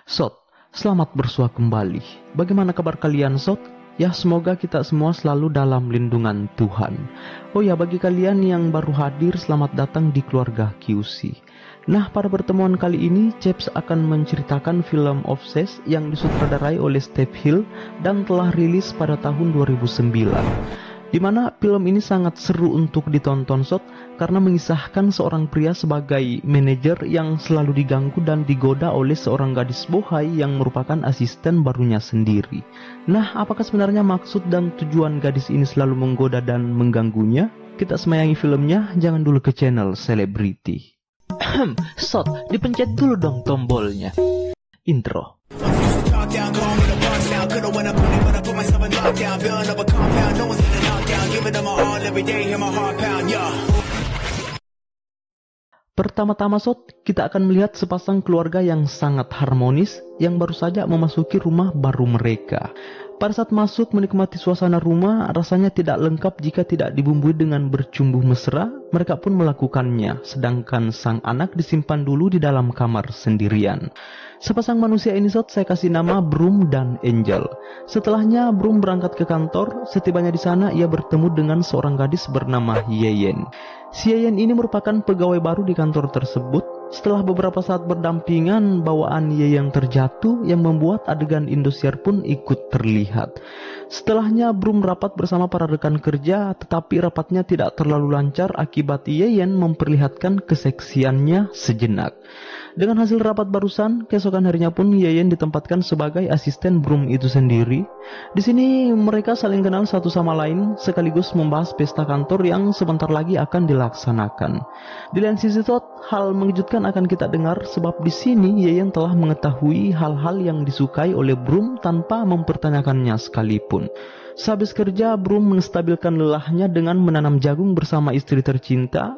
Sot, selamat bersua kembali. Bagaimana kabar kalian, Sot? Ya, semoga kita semua selalu dalam lindungan Tuhan. Oh ya, bagi kalian yang baru hadir, selamat datang di keluarga QC. Nah, pada pertemuan kali ini, Ceps akan menceritakan film Obsessed yang disutradarai oleh Steve Hill dan telah rilis pada tahun 2009. Di mana film ini sangat seru untuk ditonton, Sot, karena mengisahkan seorang pria sebagai manajer yang selalu diganggu dan digoda oleh seorang gadis bohai yang merupakan asisten barunya sendiri. Nah, apakah sebenarnya maksud dan tujuan gadis ini selalu menggoda dan mengganggunya? Kita semayangi filmnya, jangan dulu ke channel Selebriti. Sot, dipencet dulu dong tombolnya. Intro. Pertama-tama, Sot, kita akan melihat sepasang keluarga yang sangat harmonis yang baru saja memasuki rumah baru mereka. Pada saat masuk menikmati suasana rumah, rasanya tidak lengkap jika tidak dibumbui dengan bercumbu mesra. Mereka pun melakukannya, sedangkan sang anak disimpan dulu di dalam kamar sendirian. Sepasang manusia ini, Sot, saya kasih nama Broom dan Angel. Setelahnya Broom berangkat ke kantor. Setibanya di sana, ia bertemu dengan seorang gadis bernama Yeyen. Si Yeyen ini merupakan pegawai baru di kantor tersebut. Setelah beberapa saat berdampingan, bawaan Yeyen terjatuh yang membuat adegan Indosiar pun ikut terlihat. Setelahnya Broom rapat bersama para rekan kerja, tetapi rapatnya tidak terlalu lancar akibat Yeyen memperlihatkan keseksiannya sejenak. Dengan hasil rapat barusan, keesokan harinya pun Yeyen ditempatkan sebagai asisten Broom itu sendiri. Di sini mereka saling kenal satu sama lain, sekaligus membahas pesta kantor yang sebentar lagi akan dilaksanakan. Di lain sisi, Tot, hal mengejutkan akan kita dengar sebab di sini Yeyen telah mengetahui hal-hal yang disukai oleh Broom tanpa mempertanyakannya sekalipun. Sehabis kerja, Broom menstabilkan lelahnya dengan menanam jagung bersama istri tercinta.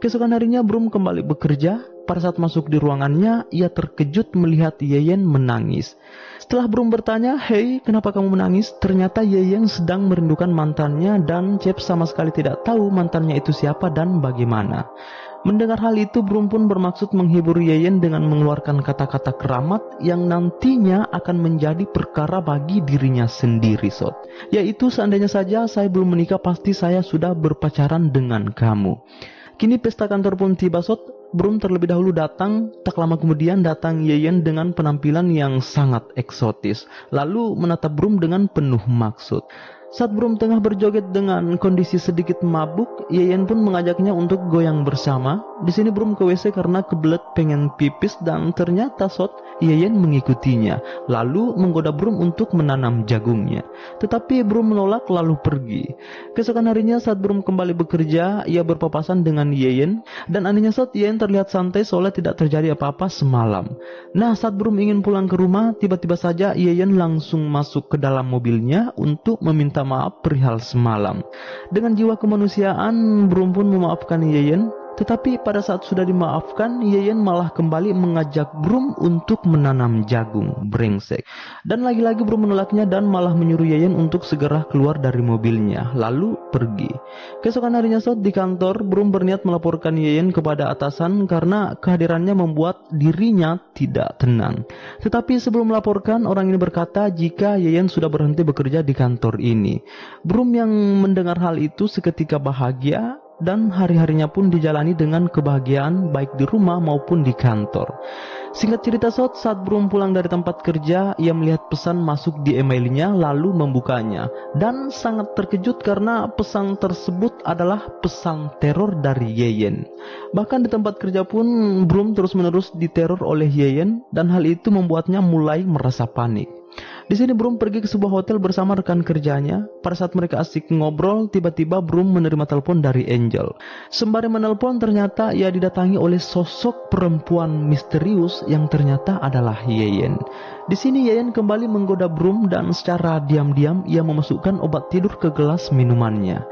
Keesokan harinya Broom kembali bekerja. Pada saat masuk di ruangannya, ia terkejut melihat Yeyen menangis. Setelah Broom bertanya, "Hei, kenapa kamu menangis?" Ternyata Yeyen sedang merindukan mantannya dan Ceps sama sekali tidak tahu mantannya itu siapa dan bagaimana. Mendengar hal itu, Broom pun bermaksud menghibur Yeyen dengan mengeluarkan kata-kata keramat yang nantinya akan menjadi perkara bagi dirinya sendiri, Sot. Yaitu, seandainya saja saya belum menikah, pasti saya sudah berpacaran dengan kamu. Kini pesta kantor pun tiba, Sot. Broom terlebih dahulu datang, tak lama kemudian datang Yeyen dengan penampilan yang sangat eksotis, lalu menatap Broom dengan penuh maksud. Saat Broom tengah berjoget dengan kondisi sedikit mabuk, Yeyen pun mengajaknya untuk goyang bersama. Di sini Broom ke WC karena kebelet pengen pipis dan ternyata, Sot, Yeyen mengikutinya, lalu menggoda Broom untuk menanam jagungnya. Tetapi Broom menolak lalu pergi. Keesokan harinya saat Broom kembali bekerja, ia berpapasan dengan Yeyen dan anehnya, Sot, Yeyen terlihat santai seolah tidak terjadi apa-apa semalam. Nah, saat Broom ingin pulang ke rumah, tiba-tiba saja Yeyen langsung masuk ke dalam mobilnya untuk meminta maaf perihal semalam. Dengan jiwa kemanusiaan, Broom pun memaafkan Yeyen. Tetapi pada saat sudah dimaafkan, Yeyen malah kembali mengajak Broom untuk menanam jagung. Brengsek. Dan lagi-lagi Broom menolaknya dan malah menyuruh Yeyen untuk segera keluar dari mobilnya, lalu pergi. Keesokan harinya, Sot, di kantor, Broom berniat melaporkan Yeyen kepada atasan karena kehadirannya membuat dirinya tidak tenang. Tetapi sebelum melaporkan, orang ini berkata jika Yeyen sudah berhenti bekerja di kantor ini. Broom yang mendengar hal itu seketika bahagia, dan hari-harinya pun dijalani dengan kebahagiaan baik di rumah maupun di kantor. Singkat cerita, Sot, saat Broom pulang dari tempat kerja, ia melihat pesan masuk di emailnya lalu membukanya dan sangat terkejut karena pesan tersebut adalah pesan teror dari Yeyen. Bahkan di tempat kerja pun Broom terus-menerus diteror oleh Yeyen dan hal itu membuatnya mulai merasa panik. Di sini Broom pergi ke sebuah hotel bersama rekan kerjanya. Pada saat mereka asik ngobrol, tiba-tiba Broom menerima telepon dari Angel. Sembari menelpon, ternyata ia didatangi oleh sosok perempuan misterius yang ternyata adalah Yeyen. Di sini Yeyen kembali menggoda Broom dan secara diam-diam ia memasukkan obat tidur ke gelas minumannya.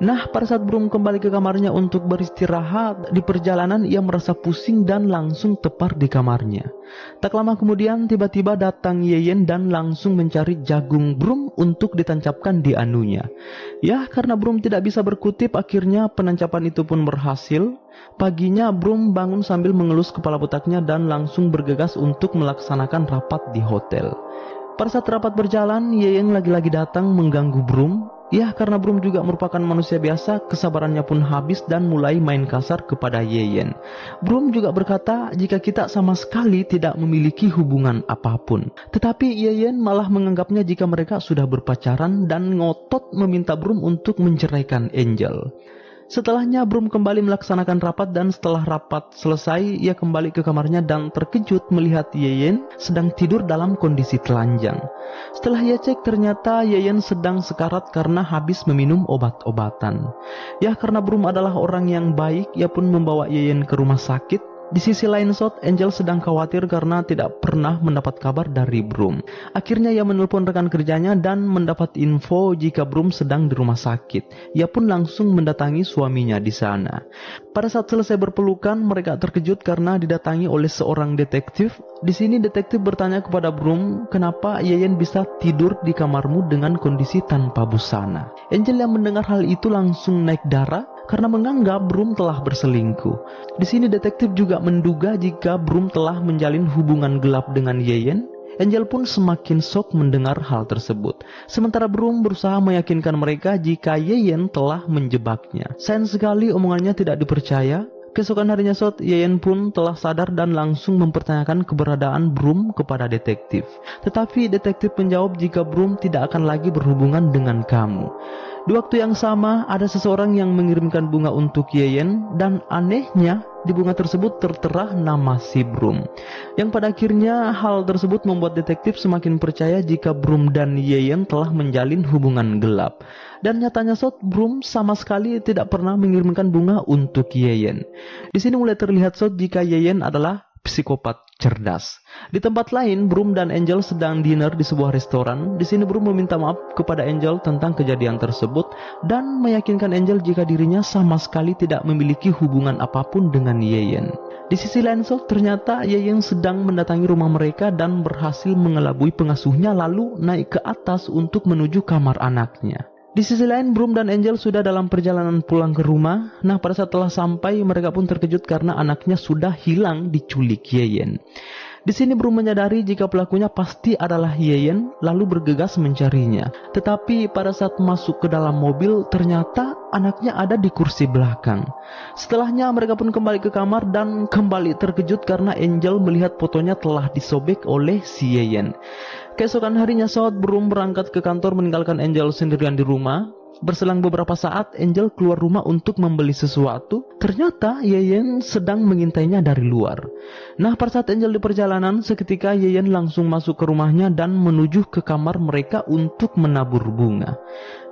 Nah, pada saat Broom kembali ke kamarnya untuk beristirahat, di perjalanan ia merasa pusing dan langsung tepar di kamarnya. Tak lama kemudian tiba-tiba datang Yeyen dan langsung langsung mencari jagung Broom untuk ditancapkan di anunya. Ya, karena Broom tidak bisa berkutip, akhirnya penancapan itu pun berhasil. Paginya Broom bangun sambil mengelus kepala botaknya dan langsung bergegas untuk melaksanakan rapat di hotel. Pada saat rapat berjalan, Yeyen lagi-lagi datang mengganggu Broom. Ya, karena Broom juga merupakan manusia biasa, kesabarannya pun habis dan mulai main kasar kepada Yeyen. Broom juga berkata jika kita sama sekali tidak memiliki hubungan apapun. Tetapi Yeyen malah menganggapnya jika mereka sudah berpacaran dan ngotot meminta Broom untuk menceraikan Angel. Setelahnya Broom kembali melaksanakan rapat dan setelah rapat selesai, ia kembali ke kamarnya dan terkejut melihat Yeyen sedang tidur dalam kondisi telanjang. Setelah ia cek, ternyata Yeyen sedang sekarat karena habis meminum obat-obatan. Ya, karena Broom adalah orang yang baik, ia pun membawa Yeyen ke rumah sakit. Di sisi lain Angel sedang khawatir karena tidak pernah mendapat kabar dari Broom. Akhirnya ia menelpon rekan kerjanya dan mendapat info jika Broom sedang di rumah sakit. Ia pun langsung mendatangi suaminya di sana. Pada saat selesai berpelukan, mereka terkejut karena didatangi oleh seorang detektif. Di sini detektif bertanya kepada Broom, kenapa Yeyen bisa tidur di kamarmu dengan kondisi tanpa busana. Angel yang mendengar hal itu langsung naik darah karena menganggap Broom telah berselingkuh. Di sini detektif juga menduga jika Broom telah menjalin hubungan gelap dengan Yeyen. Angel pun semakin shock mendengar hal tersebut. Sementara Broom berusaha meyakinkan mereka jika Yeyen telah menjebaknya. Sayang sekali omongannya tidak dipercaya. Keesokan harinya Yeyen pun telah sadar dan langsung mempertanyakan keberadaan Broom kepada detektif. Tetapi detektif menjawab jika Broom tidak akan lagi berhubungan dengan kamu. Di waktu yang sama, ada seseorang yang mengirimkan bunga untuk Yeyen dan anehnya di bunga tersebut tertera nama si Broom. Yang pada akhirnya hal tersebut membuat detektif semakin percaya jika Broom dan Yeyen telah menjalin hubungan gelap. Dan nyatanya Broom sama sekali tidak pernah mengirimkan bunga untuk Yeyen. Di sini mulai terlihat jika Yeyen adalah psikopat cerdas. Di tempat lain, Broom dan Angel sedang dinner di sebuah restoran. Di sini Broom meminta maaf kepada Angel tentang kejadian tersebut dan meyakinkan Angel jika dirinya sama sekali tidak memiliki hubungan apapun dengan Yeyen. Di sisi lain ternyata Yeyen sedang mendatangi rumah mereka dan berhasil mengelabui pengasuhnya lalu naik ke atas untuk menuju kamar anaknya. Di sisi lain, Broom dan Angel sudah dalam perjalanan pulang ke rumah. Nah, pada saat telah sampai, mereka pun terkejut karena anaknya sudah hilang diculik Yeyen. Di sini Broom menyadari jika pelakunya pasti adalah Yeyen, lalu bergegas mencarinya. Tetapi pada saat masuk ke dalam mobil, ternyata anaknya ada di kursi belakang. Setelahnya mereka pun kembali ke kamar dan kembali terkejut karena Angel melihat fotonya telah disobek oleh si Yeyen. Keesokan harinya Broom berangkat ke kantor meninggalkan Angel sendirian di rumah. Berselang beberapa saat, Angel keluar rumah untuk membeli sesuatu. Ternyata Yeyen sedang mengintainya dari luar. Nah, pada saat Angel di perjalanan, seketika Yeyen langsung masuk ke rumahnya dan menuju ke kamar mereka untuk menabur bunga.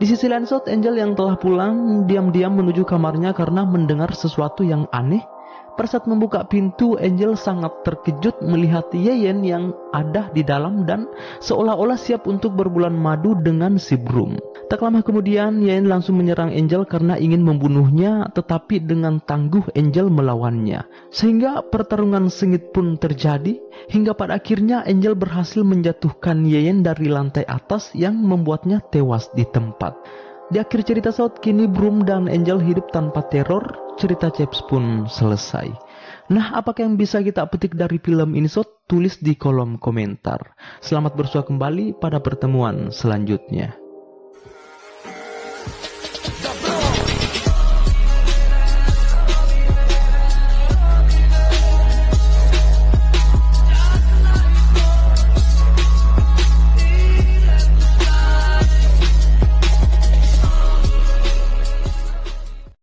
Di sisi lain Angel yang telah pulang diam-diam menuju kamarnya karena mendengar sesuatu yang aneh. Pada saat membuka pintu, Angel sangat terkejut melihat Yeyen yang ada di dalam dan seolah-olah siap untuk berbulan madu dengan si Broom. Tak lama kemudian, Yeyen langsung menyerang Angel karena ingin membunuhnya, tetapi dengan tangguh Angel melawannya. Sehingga pertarungan sengit pun terjadi, hingga pada akhirnya Angel berhasil menjatuhkan Yeyen dari lantai atas yang membuatnya tewas di tempat. Di akhir cerita kini Broom dan Angel hidup tanpa teror, cerita Chaps pun selesai. Nah, apakah yang bisa kita petik dari film ini Tulis di kolom komentar. Selamat bersua kembali pada pertemuan selanjutnya.